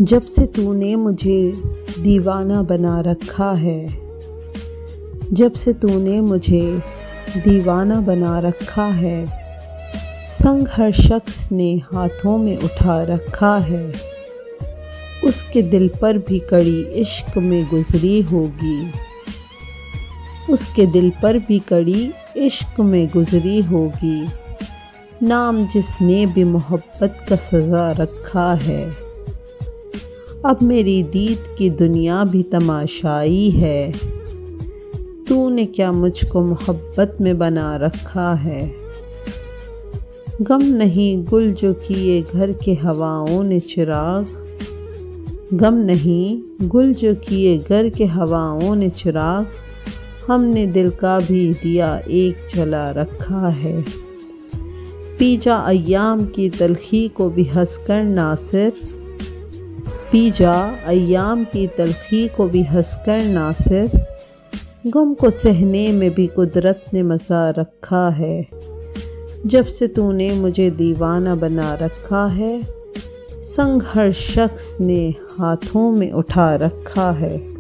जब से तूने मुझे दीवाना बना रखा है, जब से तूने मुझे दीवाना बना रखा है, संग हर शख्स ने हाथों में उठा रखा है। उसके दिल पर भी कड़ी इश्क में गुजरी होगी, उसके दिल पर भी कड़ी इश्क में गुजरी होगी। नाम जिसने भी मोहब्बत का सज़ा रखा है, अब मेरी दीद की दुनिया भी तमाशाई है। तूने क्या मुझको मोहब्बत में बना रखा है। गम नहीं गुल जो किए घर के हवाओं ने चिराग, गम नहीं गुल जो किए घर के हवाओं ने चिराग। हमने दिल का भी दिया एक जला रखा है। पी जा अय्याम की तलखी को भी हंसकर नासिर, पी जा अय्याम की तलखी को भी हंसकर नासिर। गम को सहने में भी कुदरत ने मज़ा रखा है। जब से तूने मुझे दीवाना बना रखा है, संग हर शख्स ने हाथों में उठा रखा है।